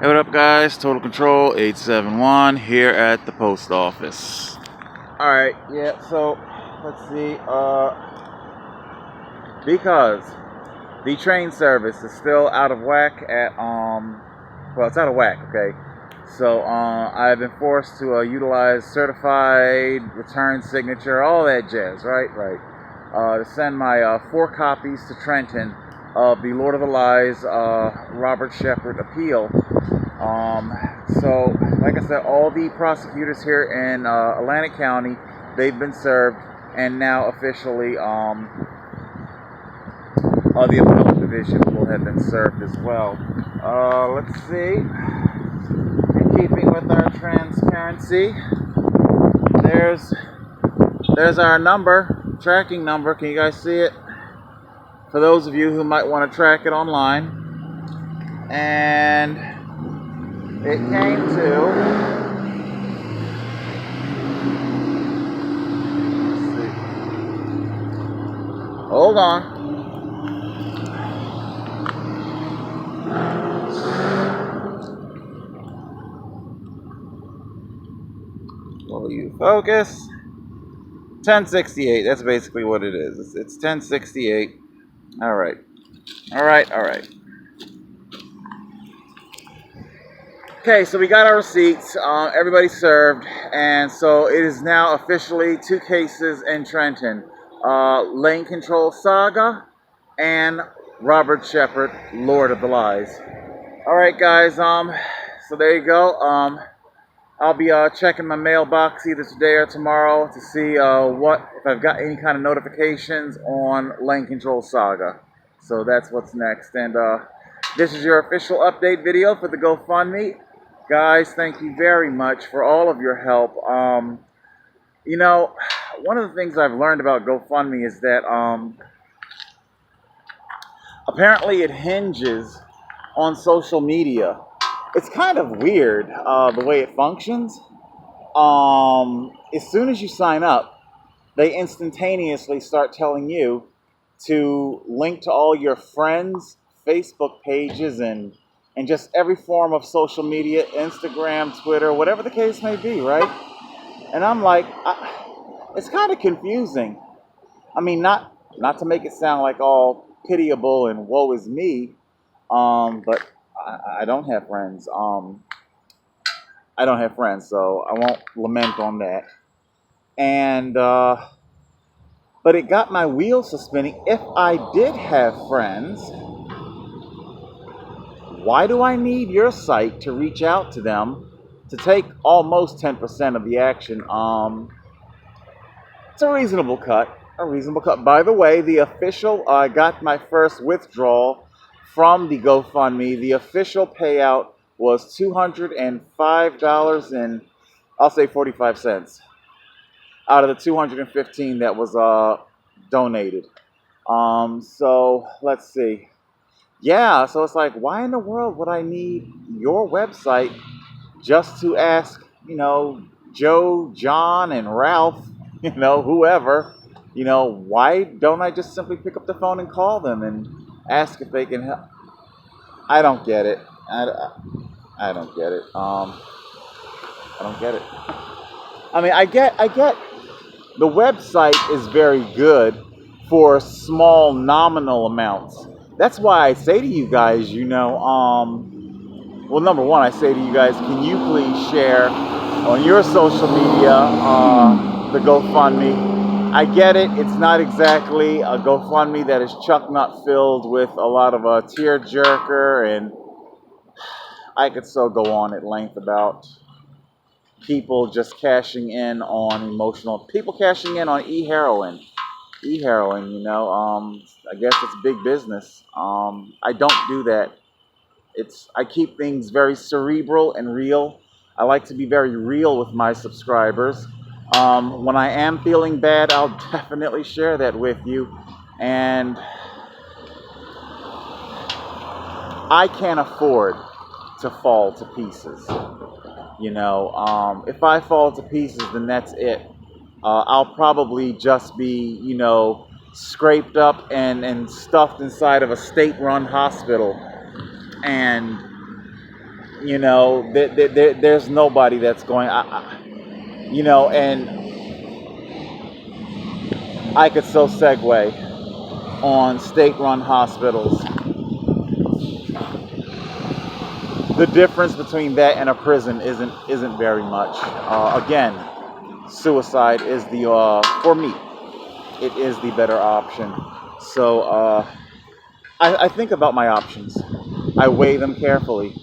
Hey, what up, guys? Total Control 871 here at the post office. Alright, yeah, so let's see. Because the train service is still out of whack at, well, it's out of whack, okay? So, I've been forced to utilize certified return signature, all that jazz, right? To send my 4 copies to Trenton of the Lord of the Lies Robert Sheppard appeal. So, like I said, all the prosecutors here in Atlantic County, they've been served, and now officially the appellate division will have been served as well. Let's see. In keeping with our transparency, there's our number, tracking number. Can you guys see it? For those of you who might want to track it online. And it came to, let's see. Hold on. Will you focus? 1068. That's basically what it is. It's 1068. All right. Okay, so we got our receipts. Everybody served, and so it is now officially 2 cases in Trenton: Lane Control Saga and Robert Sheppard, Lord of the Lies. All right, guys. So there you go. I'll be checking my mailbox either today or tomorrow to see if I've got any kind of notifications on Lane Control Saga. So that's what's next. And this is your official update video for the GoFundMe. Guys, thank you very much for all of your help. You know, one of the things I've learned about GoFundMe is that apparently it hinges on social media. It's kind of weird the way it functions. As soon as you sign up, they instantaneously start telling you to link to all your friends' Facebook pages and just every form of social media, Instagram, Twitter, whatever the case may be, right? And I'm like, it's kind of confusing. I mean, not to make it sound like all pitiable and woe is me, but I don't have friends. I don't have friends, so I won't lament on that. And but it got my wheels spinning. If I did have friends, why do I need your site to reach out to them to take almost 10% of the action? It's a reasonable cut. By the way, the official, I got my first withdrawal from the GoFundMe. The official payout was $205 and I'll say 45 cents out of the 215 that was donated. So let's see. Yeah, so it's like, why in the world would I need your website just to ask, Joe, John, and Ralph, whoever, why don't I just simply pick up the phone and call them and ask if they can help? I don't get it. I don't get it. I don't get it. I mean, I get the website is very good for small nominal amounts. That's why I say to you guys, well, number one, I say to you guys, can you please share on your social media the GoFundMe? I get it. It's not exactly a GoFundMe that is chuck nut filled with a lot of tear jerker, and I could so go on at length about people just cashing in on people cashing in on e-heroin, I guess it's big business. I don't do that. I keep things very cerebral and real. I like to be very real with my subscribers. When I am feeling bad, I'll definitely share that with you. And I can't afford to fall to pieces. If I fall to pieces, then that's it. I'll probably just be, scraped up and stuffed inside of a state-run hospital. And, You know, there's nobody that's going, you know, and I could so segue on state-run hospitals. The difference between that and a prison isn't very much. Again, suicide is the for me, it is the better option. So I think about my options. I weigh them carefully.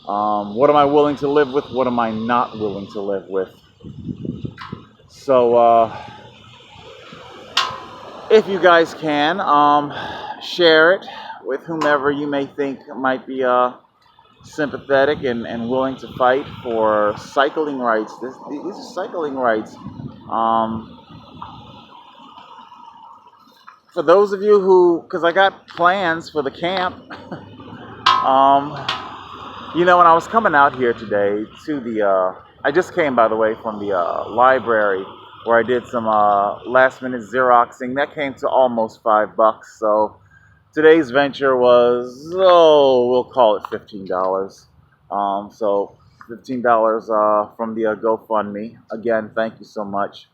What am I willing to live with? What am I not willing to live with? So if you guys can, share it with whomever you may think might be sympathetic and willing to fight for cycling rights. These are cycling rights. For those of you who, because I got plans for the camp, you know, when I was coming out here today to the, I just came, by the way, from the library where I did some last minute Xeroxing. That came to almost $5. So today's venture was, oh, we'll call it $15. So $15 from the GoFundMe. Again, thank you so much.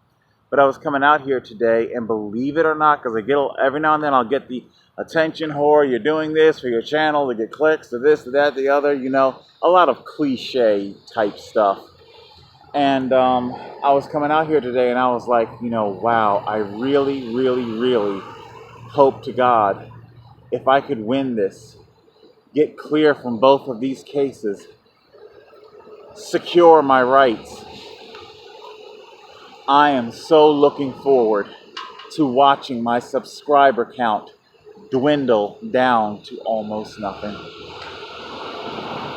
But I was coming out here today, and believe it or not, because I get every now and then I'll get the attention whore, you're doing this for your channel to get clicks, to this, to that, the other, you know, a lot of cliche type stuff. And I was coming out here today and I was like, you know, wow, I really, really, really hope to God if I could win this, get clear from both of these cases, secure my rights. I am so looking forward to watching my subscriber count dwindle down to almost nothing.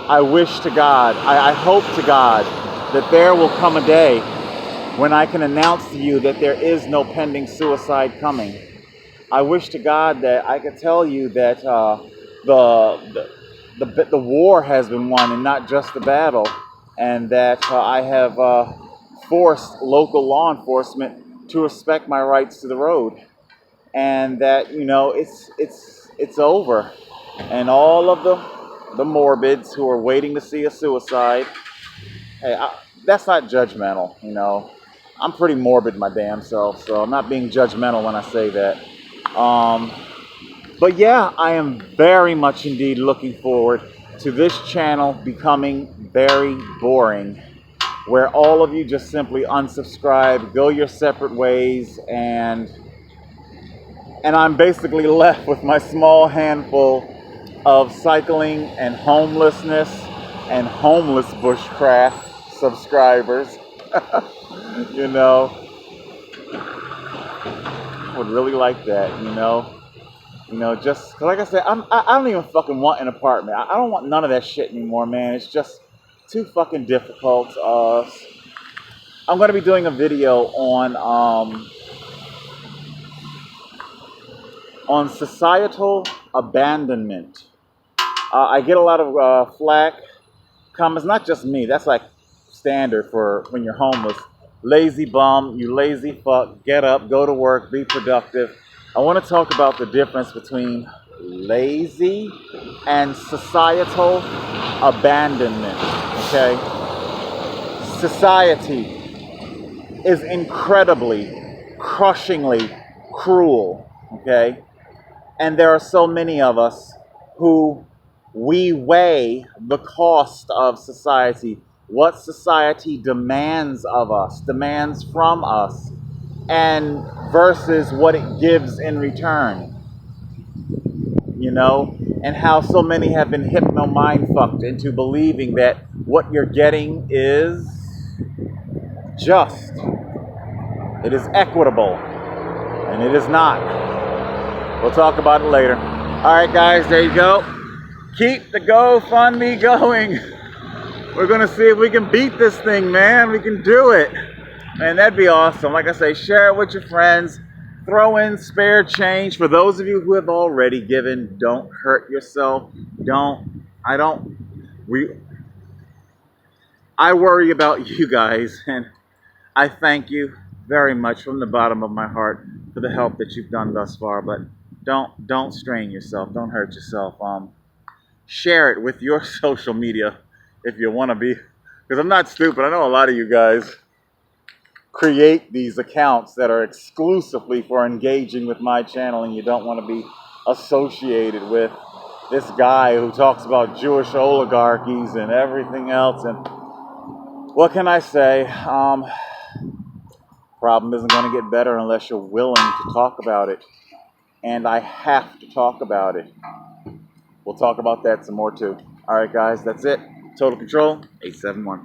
I wish to God, I hope to God that there will come a day when I can announce to you that there is no pending suicide coming. I wish to God that I could tell you that the war has been won and not just the battle, and that I have forced local law enforcement to respect my rights to the road, and that, you know, it's over, and all of the morbids who are waiting to see a suicide. Hey, that's not judgmental, you know. I'm pretty morbid my damn self, so I'm not being judgmental when I say that. But yeah, I am very much indeed looking forward to this channel becoming very boring, where all of you just simply unsubscribe, go your separate ways, and I'm basically left with my small handful of cycling and homelessness and homeless bushcraft subscribers. You know, I would really like that, you know. You know, just 'cause like I said, I don't even fucking want an apartment. I don't want none of that shit anymore, man. It's just too fucking difficult. I'm going to be doing a video on societal abandonment. I get a lot of flack, comments, not just me. That's like standard for when you're homeless. Lazy bum, you lazy fuck, get up, go to work, be productive. I want to talk about the difference between lazy and societal abandonment, okay? Society is incredibly, crushingly cruel, okay? And there are so many of us who we weigh the cost of society, what society demands of us, demands from us, and versus what it gives in return, you know, and how so many have been hypno-mind fucked into believing that what you're getting is just, it is equitable, and it is not. We'll talk about it later. All right, guys, there you go. Keep the GoFundMe going. We're going to see if we can beat this thing, man. We can do it. Man, that'd be awesome. Like I say, share it with your friends. Throw in spare change. For those of you who have already given, don't hurt yourself. I worry about you guys, and I thank you very much from the bottom of my heart for the help that you've done thus far. But don't strain yourself. Don't hurt yourself. Share it with your social media if you want to be, because I'm not stupid. I know a lot of you guys create these accounts that are exclusively for engaging with my channel, and you don't want to be associated with this guy who talks about Jewish oligarchies and everything else. And what can I say? Problem isn't going to get better unless you're willing to talk about it. And I have to talk about it. We'll talk about that some more too. All right, guys, that's it. Total Control, 871.